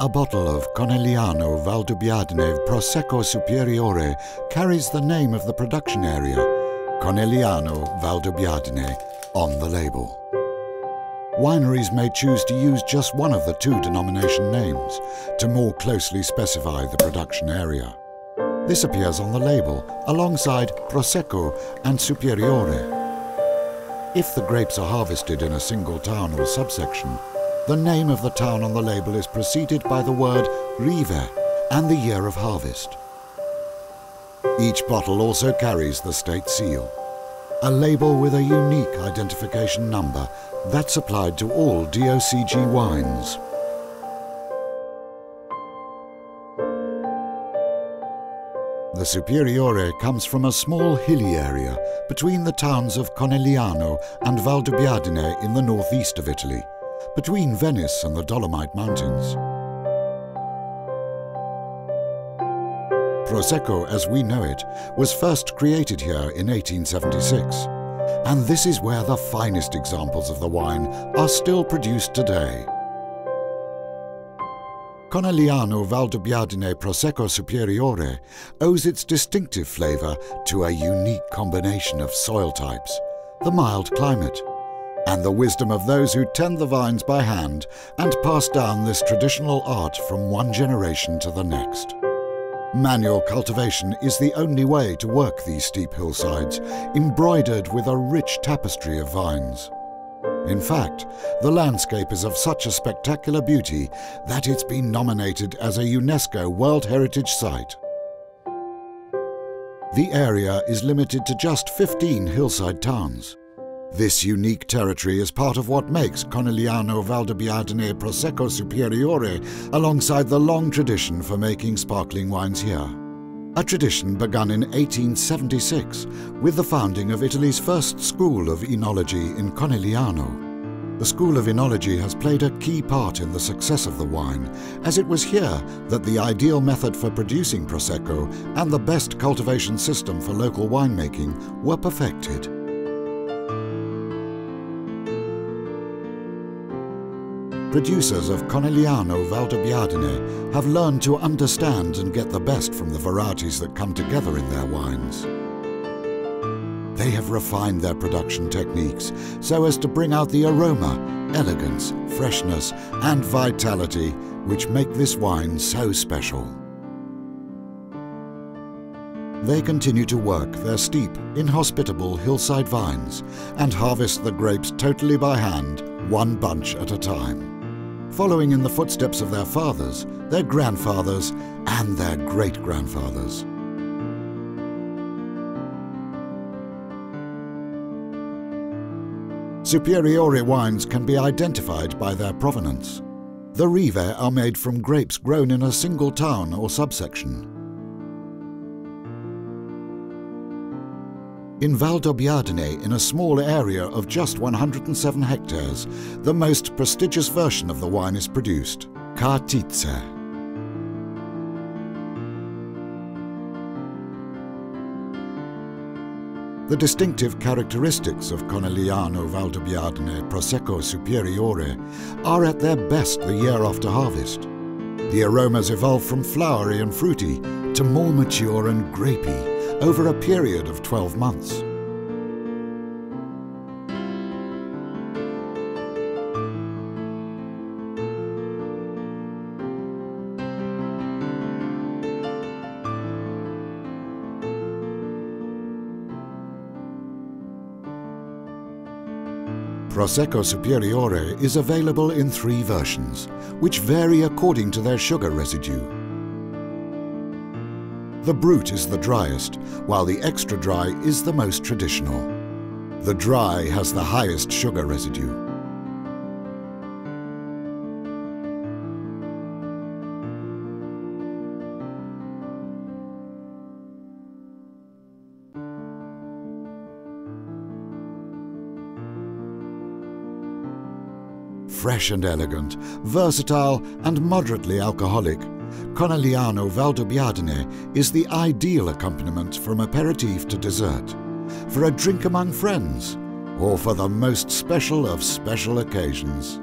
A bottle of Conegliano Valdobbiadene Prosecco Superiore carries the name of the production area, Conegliano Valdobbiadene, on the label. Wineries may choose to use just one of the two denomination names to more closely specify the production area. This appears on the label alongside Prosecco and Superiore. If the grapes are harvested in a single town or subsection, the name of the town on the label is preceded by the word Rive and the year of harvest. Each bottle also carries the state seal, a label with a unique identification number that's applied to all DOCG wines. The Superiore comes from a small hilly area between the towns of Conegliano and Valdobbiadene in the northeast of Italy, between Venice and the Dolomite Mountains. Prosecco, as we know it, was first created here in 1876, and this is where the finest examples of the wine are still produced today. Conegliano Valdobbiadene Prosecco Superiore owes its distinctive flavour to a unique combination of soil types, the mild climate, and the wisdom of those who tend the vines by hand and pass down this traditional art from one generation to the next. Manual cultivation is the only way to work these steep hillsides, embroidered with a rich tapestry of vines. In fact, the landscape is of such a spectacular beauty that it's been nominated as a UNESCO World Heritage Site. The area is limited to just 15 hillside towns. This unique territory is part of what makes Conegliano Valdobbiadene Prosecco Superiore alongside the long tradition for making sparkling wines here. A tradition begun in 1876 with the founding of Italy's first school of enology in Conegliano. The School of Enology has played a key part in the success of the wine, as it was here that the ideal method for producing Prosecco and the best cultivation system for local winemaking were perfected. Producers of Conegliano Valdobbiadene have learned to understand and get the best from the varieties that come together in their wines. They have refined their production techniques so as to bring out the aroma, elegance, freshness, and vitality which make this wine so special. They continue to work their steep, inhospitable hillside vines and harvest the grapes totally by hand, one bunch at a time, following in the footsteps of their fathers, their grandfathers, and their great-grandfathers. Superiore wines can be identified by their provenance. The Rive are made from grapes grown in a single town or subsection. In Valdobbiadene, in a small area of just 107 hectares, the most prestigious version of the wine is produced, Cartizze. The distinctive characteristics of Conegliano Valdobbiadene Prosecco Superiore are at their best the year after harvest. The aromas evolve from flowery and fruity to more mature and grapey over a period of 12 months. Prosecco Superiore is available in 3 versions, which vary according to their sugar residue. The Brut is the driest, while the extra dry is the most traditional. The dry has the highest sugar residue. Fresh and elegant, versatile and moderately alcoholic, Conegliano Valdobbiadene is the ideal accompaniment from aperitif to dessert, for a drink among friends, or for the most special of special occasions.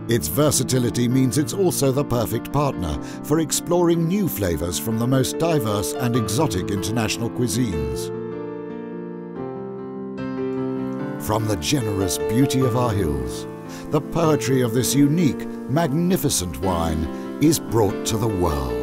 Its versatility means it's also the perfect partner for exploring new flavors from the most diverse and exotic international cuisines. From the generous beauty of our hills, the poetry of this unique, magnificent wine is brought to the world.